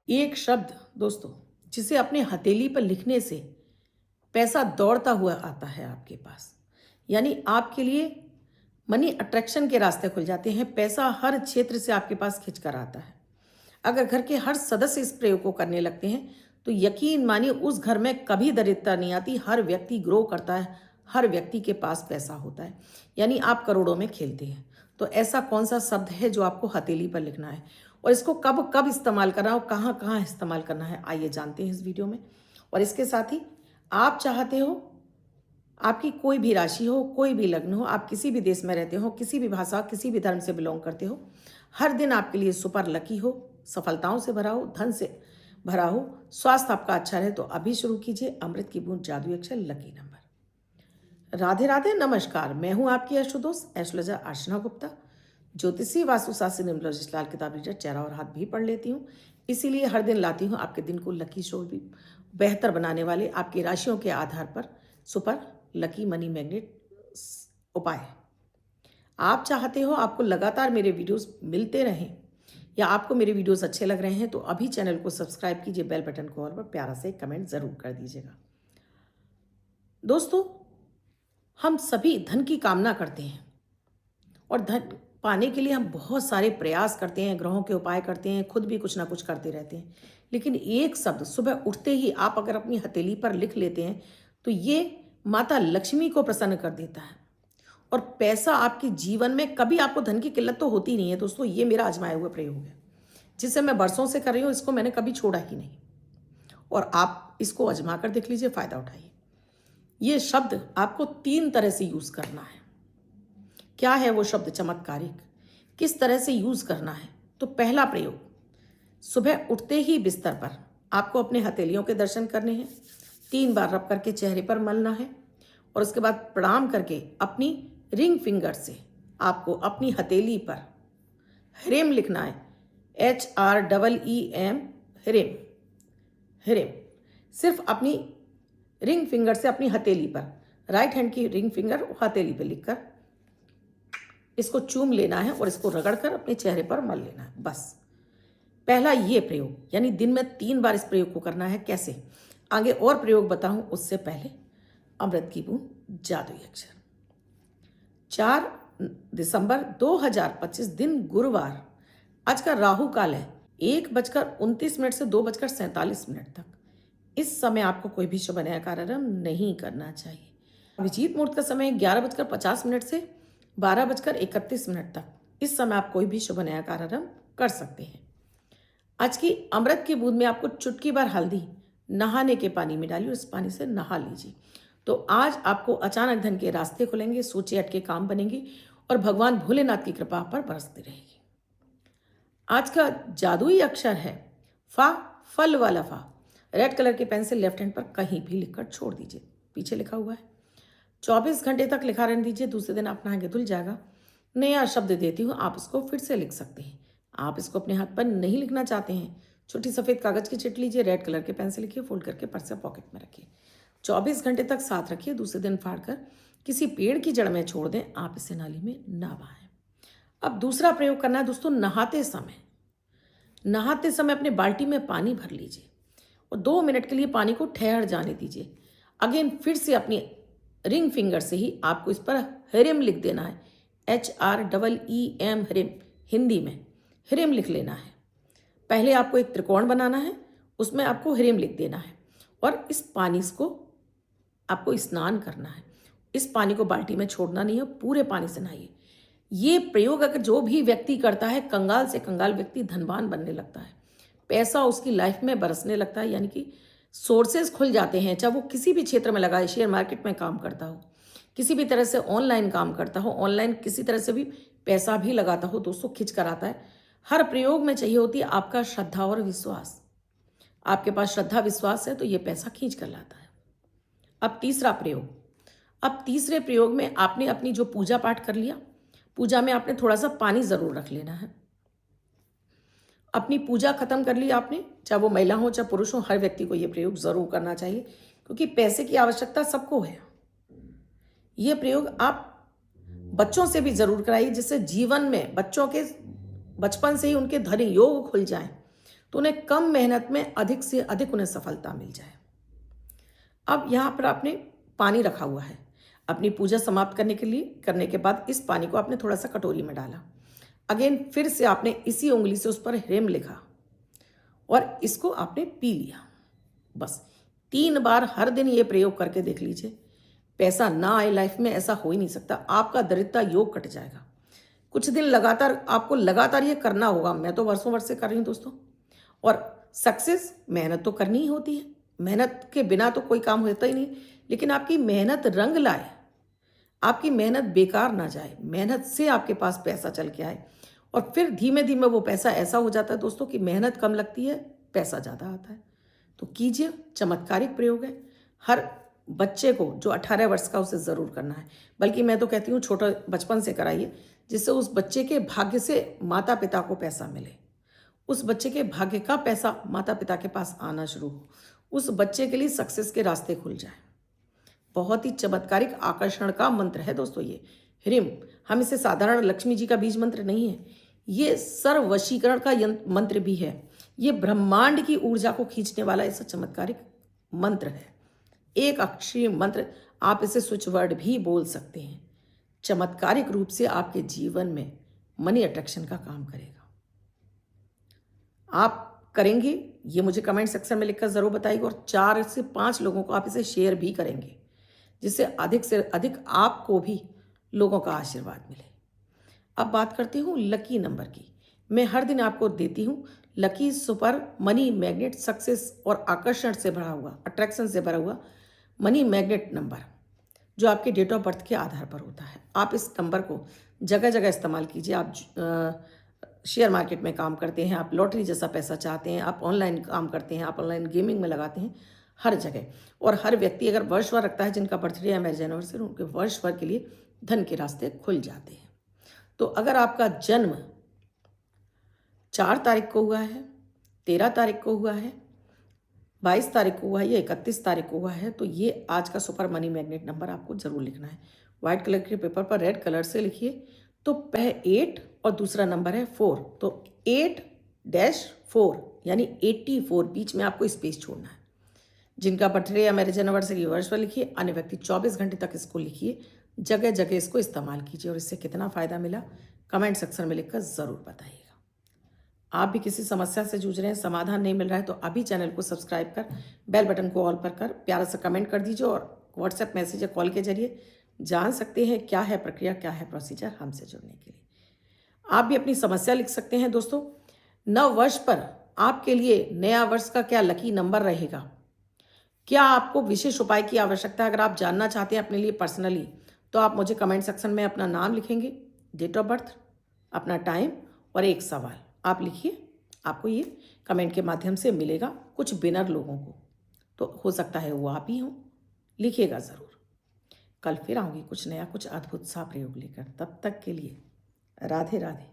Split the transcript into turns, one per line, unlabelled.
एक शब्द दोस्तों जिसे अपने हथेली पर लिखने से पैसा दौड़ता हुआ आता है आपके पास। यानी आपके लिए मनी अट्रैक्शन के रास्ते खुल जाते हैं। पैसा हर क्षेत्र से आपके पास खिंच कर आता है। अगर घर के हर सदस्य इस प्रयोग को करने लगते हैं तो यकीन मानिए उस घर में कभी दरिद्रता नहीं आती। हर व्यक्ति ग्रो करता है, हर व्यक्ति के पास पैसा होता है। यानी आप करोड़ों में खेलते हैं। तो ऐसा कौन सा शब्द है जो आपको हथेली पर लिखना है और इसको कब कब इस्तेमाल करना है और कहाँ कहाँ इस्तेमाल करना है, आइए जानते हैं इस वीडियो में। और इसके साथ ही आप चाहते हो आपकी कोई भी राशि हो, कोई भी लग्न हो, आप किसी भी देश में रहते हो, किसी भी भाषा, किसी भी धर्म से बिलोंग करते हो, हर दिन आपके लिए सुपर लकी हो, सफलताओं से भरा हो, धन से भरा हो, स्वास्थ्य आपका अच्छा रहे, तो अभी शुरू कीजिए अमृत की बूंद जादुई अक्षर लकी नंबर। राधे राधे, नमस्कार। मैं हूं आपकी एस्ट्रोदोस्त एस्ट्रोलॉजर अर्चना गुप्ता। ज्योतिषी वास्तुशास्त्री न्यूमरोलॉजिस्ट लाल किताब रीडर, चेहरा और हाथ भी पढ़ लेती हूँ। इसीलिए हर दिन लाती हूँ आपके दिन को लकी शो भी बेहतर बनाने वाले आपकी राशियों के आधार पर सुपर लकी मनी मैग्नेट उपाय। आप चाहते हो आपको लगातार मेरे वीडियोस मिलते रहें या आपको मेरे वीडियोस अच्छे लग रहे हैं तो अभी चैनल को सब्सक्राइब कीजिए, बेल बटन को ऑल पर प्यारा से कमेंट जरूर कर दीजिएगा। दोस्तों, हम सभी धन की कामना करते हैं और धन पाने के लिए हम बहुत सारे प्रयास करते हैं, ग्रहों के उपाय करते हैं, खुद भी कुछ ना कुछ करते रहते हैं। लेकिन एक शब्द सुबह उठते ही आप अगर अपनी हथेली पर लिख लेते हैं तो ये माता लक्ष्मी को प्रसन्न कर देता है और पैसा आपके जीवन में कभी आपको धन की किल्लत तो होती नहीं है। दोस्तों, ये मेरा आजमाया हुआ प्रयोग है जिसे मैं बरसों से कर रही हूँ। इसको मैंने कभी छोड़ा ही नहीं और आप इसको आजमा कर देख लीजिए, फायदा उठाइए। ये शब्द आपको 3 तरह से यूज करना है। क्या है वो शब्द चमत्कारिक, किस तरह से यूज करना है? तो पहला प्रयोग, सुबह उठते ही बिस्तर पर आपको अपने हथेलियों के दर्शन करने हैं, 3 बार रब करके चेहरे पर मलना है और उसके बाद प्रणाम करके अपनी रिंग फिंगर से आपको अपनी हथेली पर ह्रेम लिखना है। HREEM, ह्रेम। ह्रेम सिर्फ अपनी रिंग फिंगर से अपनी हथेली पर, राइट हैंड की रिंग फिंगर हथेली पर लिखकर इसको चूम लेना है और इसको रगड़कर अपने चेहरे पर मल लेना है। बस पहला ये प्रयोग, यानी दिन में 3 बार इस प्रयोग को करना है। कैसे, आगे और प्रयोग बताऊं उससे पहले अमृत की बूंद जादुई अक्षर। 4 दिसंबर 2025 दिन गुरुवार। आज का राहु काल है 1:29 से 2:47 तक। इस समय आपको कोई भी शुभ नया कार्यक्रम नहीं करना चाहिए। अभिजीत मुहूर्त का समय 11:50 से 12:31 तक। इस समय आप कोई भी शुभ नया कार्यक्रम कर सकते हैं। आज की अमृत की बूंद में आपको चुटकी भर हल्दी नहाने के पानी में डालिए, उस पानी से नहा लीजिए। तो आज आपको अचानक धन के रास्ते खुलेंगे, सोचे अटके काम बनेंगे और भगवान भोलेनाथ की कृपा पर बरसती रहेगी। आज का जादुई अक्षर है फा, फल वाला फा। रेड कलर की पेन से लेफ्ट हैंड पर कहीं भी लिखकर छोड़ दीजिए, पीछे लिखा हुआ है। 24 घंटे तक लिखा रहने दीजिए, दूसरे दिन अपना आगे धुल जाएगा। नया शब्द देती हूँ, आप उसको फिर से लिख सकते हैं। आप इसको अपने हाथ पर नहीं लिखना चाहते हैं, छोटी सफ़ेद कागज़ की चिट लीजिए, रेड कलर के पेन से लिखिए, फोल्ड करके पर्स या पॉकेट में रखिए। 24 घंटे तक साथ रखिए, दूसरे दिन फाड़ कर किसी पेड़ की जड़ में छोड़ दें। आप इसे नाली में ना बहाएं। अब दूसरा प्रयोग करना है दोस्तों, नहाते समय। नहाते समय अपने बाल्टी में पानी भर लीजिए और 2 मिनट के लिए पानी को ठहर जाने दीजिए। अगेन फिर से अपनी रिंग फिंगर से ही आपको इस पर ह्रेम लिख देना है। HREEM, ह्रेम। हिंदी में ह्रेम लिख लेना है। पहले आपको एक त्रिकोण बनाना है, उसमें आपको ह्रेम लिख देना है और इस पानी को आपको स्नान करना है। इस पानी को बाल्टी में छोड़ना नहीं है, पूरे पानी से नहाइए। ये प्रयोग अगर जो भी व्यक्ति करता है, कंगाल से कंगाल व्यक्ति धनवान बनने लगता है, पैसा उसकी लाइफ में बरसने लगता है। यानी कि सोर्सेज खुल जाते हैं, चाहे वो किसी भी क्षेत्र में लगाए, शेयर मार्केट में काम करता हो, किसी भी तरह से ऑनलाइन काम करता हो, ऑनलाइन किसी तरह से भी पैसा भी लगाता हो, दोस्तों खिंच कर आता है। हर प्रयोग में चाहिए होती है आपका श्रद्धा और विश्वास। आपके पास श्रद्धा विश्वास है तो ये पैसा खींच कर लाता है। अब तीसरा प्रयोग, अब तीसरे प्रयोग में आपने अपनी जो पूजा पाठ कर लिया, पूजा में आपने थोड़ा सा पानी ज़रूर रख लेना है। अपनी पूजा खत्म कर ली आपने, चाहे वो महिला हो चाहे पुरुष हो, हर व्यक्ति को ये प्रयोग ज़रूर करना चाहिए क्योंकि पैसे की आवश्यकता सबको है। ये प्रयोग आप बच्चों से भी ज़रूर कराइए, जिससे जीवन में बच्चों के बचपन से ही उनके धन योग खुल जाएं। तो उन्हें कम मेहनत में अधिक से अधिक उन्हें सफलता मिल जाए। अब यहाँ पर आपने पानी रखा हुआ है। अपनी पूजा समाप्त करने के बाद इस पानी को आपने थोड़ा सा कटोरी में डाला। अगेन फिर से आपने इसी उंगली से उस पर ह्रीम लिखा और इसको आपने पी लिया। बस 3 बार हर दिन ये प्रयोग करके देख लीजिए। पैसा ना आए लाइफ में, ऐसा हो ही नहीं सकता। आपका दरिद्रता योग कट जाएगा। कुछ दिन लगातार आपको लगातार ये करना होगा। मैं तो वर्षों वर्ष से कर रही हूँ दोस्तों। और सक्सेस मेहनत तो करनी ही होती है। मेहनत के बिना तो कोई काम होता ही नहीं। लेकिन आपकी मेहनत रंग लाए, आपकी मेहनत बेकार ना जाए, मेहनत से आपके पास पैसा चल के आए। और फिर धीमे धीमे वो पैसा ऐसा हो जाता है दोस्तों कि मेहनत कम लगती है, पैसा ज़्यादा आता है। तो कीजिए, चमत्कारिक प्रयोग है। हर बच्चे को जो 18 वर्ष का, उसे ज़रूर करना है। बल्कि मैं तो कहती हूँ छोटा बचपन से कराइए, जिससे उस बच्चे के भाग्य से माता पिता को पैसा मिले, उस बच्चे के भाग्य का पैसा माता पिता के पास आना शुरू हो, उस बच्चे के लिए सक्सेस के रास्ते खुल जाए। बहुत ही चमत्कारिक आकर्षण का मंत्र है दोस्तों ये ह्रीम। हम इसे साधारण लक्ष्मी जी का बीज मंत्र नहीं है, ये सर्ववशीकरण का मंत्र भी है। ये ब्रह्मांड की ऊर्जा को खींचने वाला ऐसा चमत्कारिक मंत्र है। एक अक्षरीय मंत्र, आप इसे स्विच वर्ड भी बोल सकते हैं। चमत्कारिक रूप से आपके जीवन में मनी अट्रैक्शन का काम करेगा। आप करेंगे ये मुझे कमेंट सेक्शन में लिखकर ज़रूर बताइएगा। और 4 से 5 लोगों को आप इसे शेयर भी करेंगे, जिससे अधिक से अधिक आपको भी लोगों का आशीर्वाद मिले। अब बात करती हूँ लकी नंबर की। मैं हर दिन आपको देती हूँ lucky super money magnet, success और आकर्षण से भरा हुआ, अट्रैक्शन से भरा हुआ मनी मैग्नेट नंबर, जो आपके डेट ऑफ बर्थ के आधार पर होता है। आप इस नंबर को जगह जगह इस्तेमाल कीजिए। आप शेयर मार्केट में काम करते हैं, आप लॉटरी जैसा पैसा चाहते हैं, आप ऑनलाइन काम करते हैं, आप ऑनलाइन गेमिंग में लगाते हैं, हर जगह। और हर व्यक्ति अगर वर्षभर रखता है, जिनका बर्थडे या मैरिज एनिवर्सरी, उनके वर्षभर के लिए धन के रास्ते खुल जाते हैं। तो अगर आपका जन्म 4 तारीख को हुआ है, 13 तारीख को हुआ है, 22 तारीख को हुआ है या 31 तारीख को हुआ है, तो ये आज का सुपर मनी मैग्नेट नंबर आपको जरूर लिखना है। व्हाइट कलर के पेपर पर रेड कलर से लिखिए। तो 8 और दूसरा नंबर है 4, तो 8-4 यानी 84, बीच में आपको स्पेस छोड़ना है। जिनका बर्थडे या मैरिज एनिवर्सरी वर्ष लिखिए। अन्य व्यक्ति 24 घंटे तक इसको लिखिए, जगह जगह इसको इस्तेमाल कीजिए। और इससे कितना फ़ायदा मिला कमेंट सेक्शन में लिखकर ज़रूर बताइएगा। आप भी किसी समस्या से जूझ रहे हैं, समाधान नहीं मिल रहा है, तो अभी चैनल को सब्सक्राइब कर बेल बटन को ऑल पर कर प्यारा सा कमेंट कर दीजिए। और व्हाट्सएप मैसेज या कॉल के जरिए जान सकते हैं क्या है प्रक्रिया, क्या है प्रोसीजर हमसे जुड़ने के लिए। आप भी अपनी समस्या लिख सकते हैं दोस्तों। नव वर्ष पर आपके लिए नया वर्ष का क्या लकी नंबर रहेगा, क्या आपको विशेष उपाय की आवश्यकता है, अगर आप जानना चाहते हैं अपने लिए पर्सनली, तो आप मुझे कमेंट सेक्शन में अपना नाम लिखेंगे, डेट ऑफ बर्थ, अपना टाइम और एक सवाल आप लिखिए। आपको ये कमेंट के माध्यम से मिलेगा। कुछ बिनर लोगों को तो हो सकता है वो आप ही हों, लिखिएगा ज़रूर। कल फिर आऊँगी कुछ नया, कुछ अद्भुत सा प्रयोग लेकर। तब तक के लिए राधे राधे।